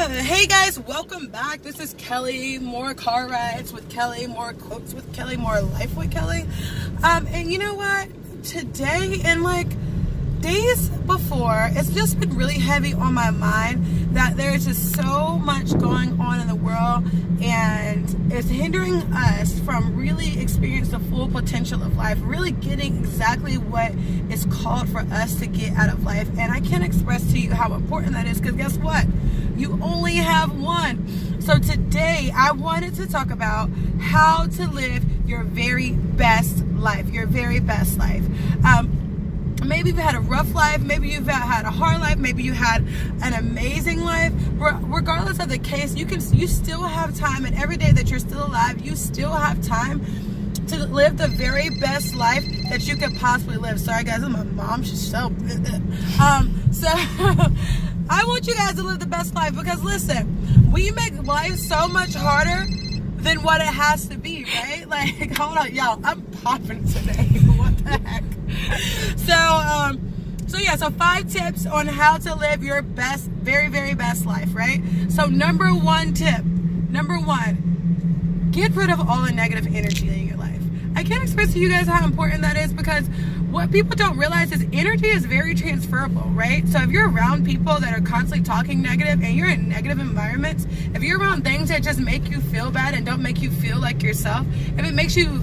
Hey guys, welcome back. This is Kelly. More car rides with Kelly, more quotes with Kelly, more life with Kelly. And you know what? Today and like days before, it's just been really heavy on my mind that there's just so much going on in the world and it's hindering us from really experiencing the full potential of life, really getting exactly what is called for us to get out of life. And I can't express to you how important that is, because guess what? You only have one. So today I wanted to talk about how to live your very best life, your very best life. Maybe you've had a rough life, maybe you've had a hard life, maybe you had an amazing life. Regardless of the case, you still have time, and every day that you're still alive, you still have time to live the very best life that you could possibly live. Sorry guys, my mom, she's so so I want you guys to live the best life, because listen, we make life so much harder than what it has to be, right? Like, hold on, y'all, I'm popping today. What the heck? So 5 tips on how to live your best, very, very best life, right? So number one, get rid of all the negative energy in your life. I can't express to you guys how important that is, because what people don't realize is energy is very transferable, right? So if you're around people that are constantly talking negative and you're in negative environments, if you're around things that just make you feel bad and don't make you feel like yourself, if it makes you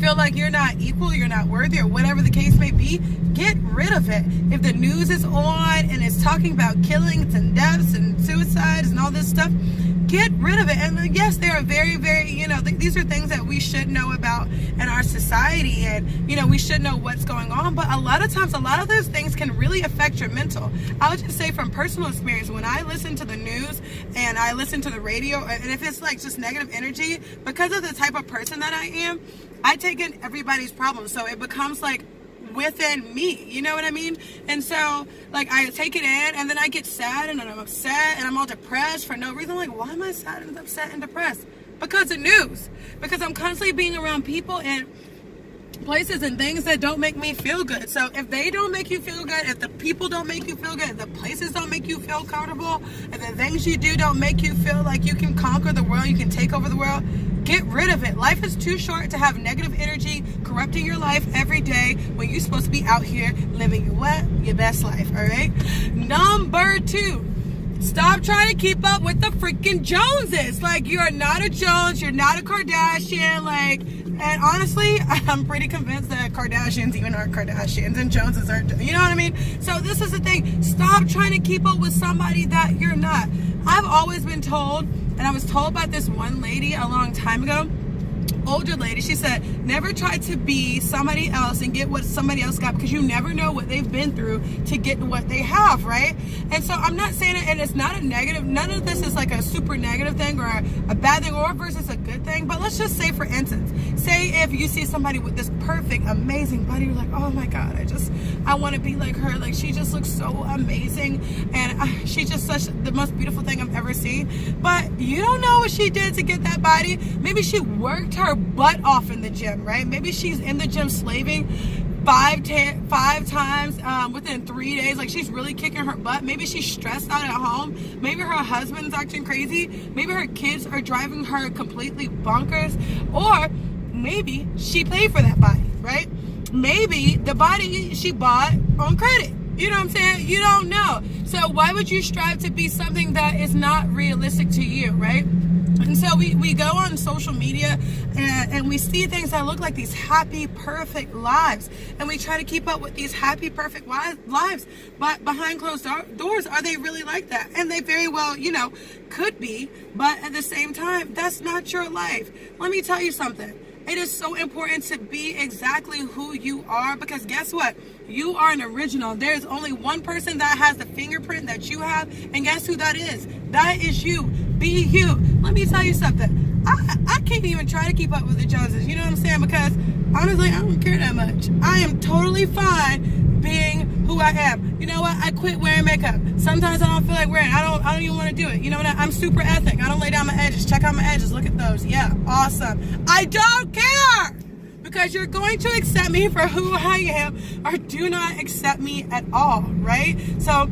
feel like you're not equal, you're not worthy, or whatever the case may be, get rid of it. If the news is on and it's talking about killings and deaths and suicides and all this stuff, get rid of it. And yes, they are very, very, these are things that we should know about in our society, and we should know what's going on. But a lot of times, a lot of those things can really affect your mental. I'll just say from personal experience, when I listen to the news and I listen to the radio, and if it's like just negative energy, because of the type of person that I am, I take in everybody's problems. So it becomes like within me, you know what I mean? And so like I take it in, and then I get sad, and then I'm upset, and I'm all depressed for no reason. I'm like, why am I sad and upset and depressed? Because of news. Because I'm constantly being around people and places and things that don't make me feel good. So if they don't make you feel good, if the people don't make you feel good, if the places don't make you feel comfortable, if the things you do don't make you feel like you can conquer the world, you can take over the world, get rid of it. Life is too short to have negative energy corrupting your life every day when you're supposed to be out here living your best life, all right? Number 2, stop trying to keep up with the freaking Joneses. Like, you're not a Jones, you're not a Kardashian, and honestly, I'm pretty convinced that Kardashians even aren't Kardashians and Joneses aren't, you know what I mean? So this is the thing. Stop trying to keep up with somebody that you're not. I've always been told, and I was told by this one lady a long time ago, older lady, she said, never try to be somebody else and get what somebody else got, because you never know what they've been through to get what they have, right? And so I'm not saying it, and it's not a negative, none of this is like a super negative thing or a bad thing or versus a good thing. But let's just say, for instance, say if you see somebody with this perfect, amazing body, you're like, oh my God, I want to be like her. Like, she just looks so amazing, and she's just such the most beautiful thing I've ever seen. But you don't know what she did to get that body. Maybe she worked her butt off in the gym, right? Maybe she's in the gym slaving 5 times within 3 days. Like, she's really kicking her butt. Maybe she's stressed out at home. Maybe her husband's acting crazy. Maybe her kids are driving her completely bonkers. Or maybe she paid for that body, right? Maybe the body she bought on credit. You know what I'm saying? You don't know. So why would you strive to be something that is not realistic to you, right? And so we go on social media and we see things that look like these happy, perfect lives. And we try to keep up with these happy, perfect lives. But behind closed doors, are they really like that? And they very well, could be. But at the same time, that's not your life. Let me tell you something. It is so important to be exactly who you are, because guess what? You are an original. There's only one person that has the fingerprint that you have, and guess who that is? That is you. Be you. Let me tell you something. I can't even try to keep up with the Joneses, you know what I'm saying? Because honestly, I don't care that much. I am totally fine being who I am. You know what? I quit wearing makeup. Sometimes I don't feel like wearing it. I don't even want to do it. You know what? I'm super ethnic. I don't lay down my edges. Check out my edges. Look at those. Yeah, awesome. I don't care, because you're going to accept me for who I am, or do not accept me at all, right? So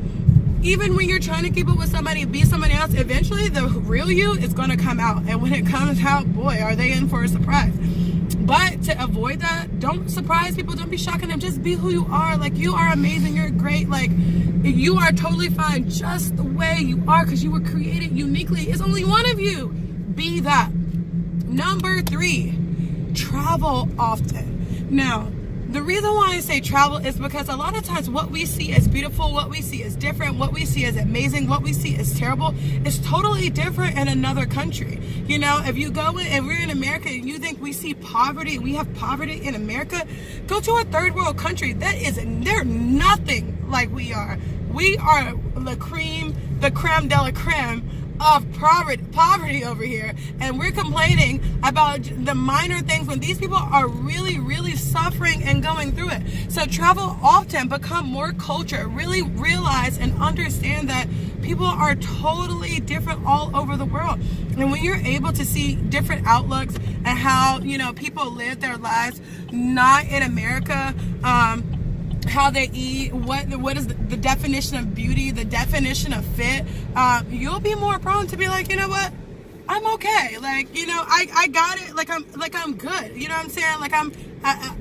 even when you're trying to keep up with somebody and be somebody else, eventually the real you is going to come out. And when it comes out, boy, are they in for a surprise. But to avoid that, don't surprise people. Don't be shocking them. Just be who you are. Like, you are amazing. You're great. Like, you are totally fine just the way you are, because you were created uniquely. It's only one of you. Be that. Number 3, travel often. Now, the reason why I say travel is because a lot of times what we see is beautiful, what we see is different, what we see is amazing, what we see is terrible, is totally different in another country. You know, if you go in, if we're in America and you think we see poverty, we have poverty in America, go to a third world country. They're nothing like we are. We are the creme de la creme of poverty over here, and we're complaining about the minor things when these people are really, really suffering and going through it. So travel often, become more culture, really realize and understand that people are totally different all over the world. And when you're able to see different outlooks and how, you know, people live their lives, not in America, how they eat, what is the definition of beauty, the definition of fit, you'll be more prone to be like, you know what, I'm okay. Like, you know, I got it. Like I'm good. You know what I'm saying? Like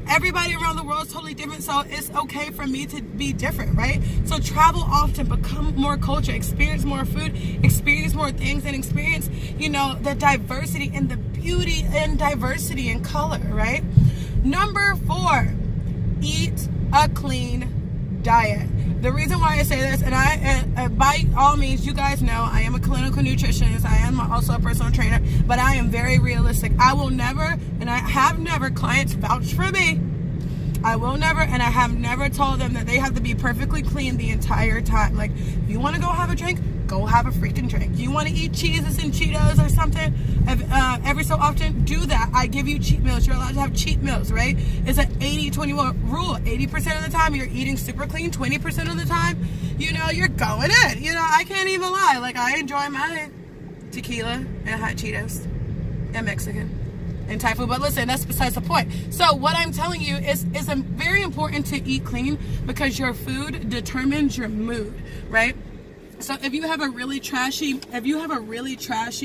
everybody around the world is totally different, so it's okay for me to be different, right? So travel often, become more culture, experience more food, experience more things, and experience, you know, the diversity and the beauty and diversity in color, right? Number 4, eat a clean diet. The reason why I say this, and I by all means, you guys know I am a clinical nutritionist, I am also a personal trainer, but I am very realistic. I will never, and I have never, clients vouch for me, I will never, and I have never told them that they have to be perfectly clean the entire time. Like, you want to go have a drink? Go have a freaking drink. You want to eat cheeses and Cheetos or something every so often? Do that. I give you cheat meals. You're allowed to have cheat meals, right? It's an 80-20 rule. 80% of the time you're eating super clean. 20% of the time, you know, you're going in. You know, I can't even lie. Like, I enjoy my tequila and hot Cheetos and Mexican and Thai food. But listen, that's besides the point. So what I'm telling you is very important to eat clean, because your food determines your mood, right? So if you have a really trashy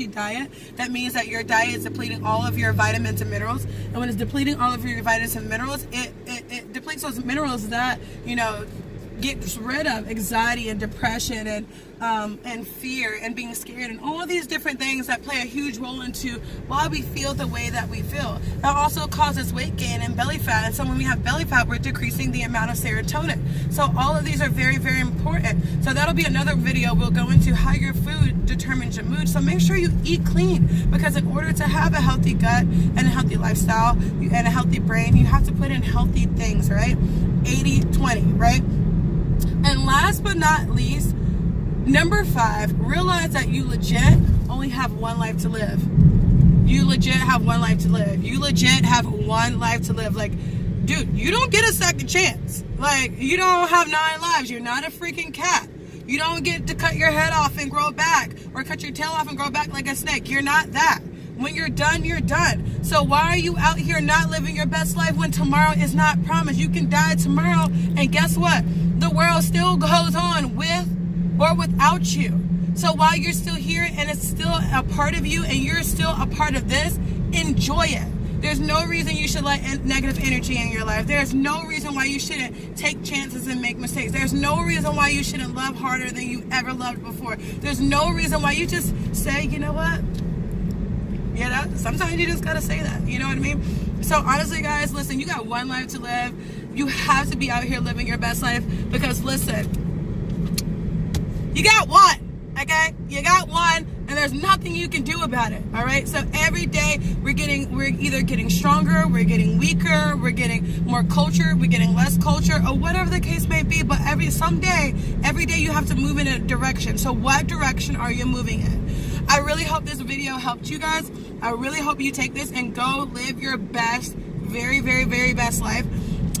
diet, that means that your diet is depleting all of your vitamins and minerals. And when it's depleting all of your vitamins and minerals, it depletes those minerals that, you know, gets rid of anxiety and depression and fear and being scared and all of these different things that play a huge role into why we feel the way that we feel. That also causes weight gain and belly fat. And so when we have belly fat, we're decreasing the amount of serotonin. So all of these are very, very important. So that'll be another video. We'll go into how your food determines your mood. So make sure you eat clean, because in order to have a healthy gut and a healthy lifestyle and a healthy brain, you have to put in healthy things, right? 80-20, right? And last but not least, number 5, realize that you legit only have one life to live. You legit have one life to live. You legit have one life to live. Like, dude, you don't get a second chance. Like, you don't have 9 lives. You're not a freaking cat. You don't get to cut your head off and grow back, or cut your tail off and grow back like a snake. You're not that. When you're done, you're done. So why are you out here not living your best life when tomorrow is not promised? You can die tomorrow, and guess what? The world still goes on with or without you. So while you're still here and it's still a part of you and you're still a part of this, enjoy it. There's no reason you should let negative energy in your life. There's no reason why you shouldn't take chances and make mistakes. There's no reason why you shouldn't love harder than you ever loved before. There's no reason why you just say, you know what? Yeah, sometimes you just gotta say that. You know what I mean? So honestly, guys, listen, you got one life to live. You have to be out here living your best life, because listen, you got one, okay? You got one, and there's nothing you can do about it, all right? So every day we're either getting stronger, we're getting weaker, we're getting more culture, we're getting less culture, or whatever the case may be. But every day you have to move in a direction. So what direction are you moving in? I really hope this video helped you guys. I really hope you take this and go live your best, very, very, very best life.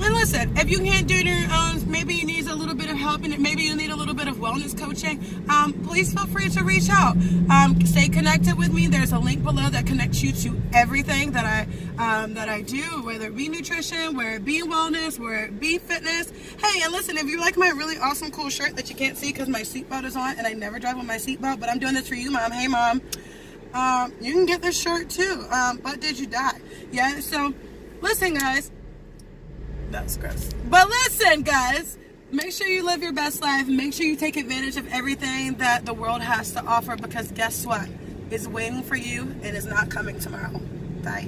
And listen, if you can't do it on your own, maybe you need a little bit of help, and maybe you need a little bit of wellness coaching, please feel free to reach out. Stay connected with me. There's a link below that connects you to everything that I do, whether it be nutrition, whether it be wellness, whether it be fitness. Hey, and listen, if you like my really awesome cool shirt that you can't see because my seatbelt is on and I never drive with my seatbelt, but I'm doing this for you, Mom. Hey, Mom. You can get this shirt too. But did you die? Yeah, so listen, guys. That's gross. But listen, guys, make sure you live your best life. Make sure you take advantage of everything that the world has to offer, because guess what? It's waiting for you and it's not coming tomorrow. Bye.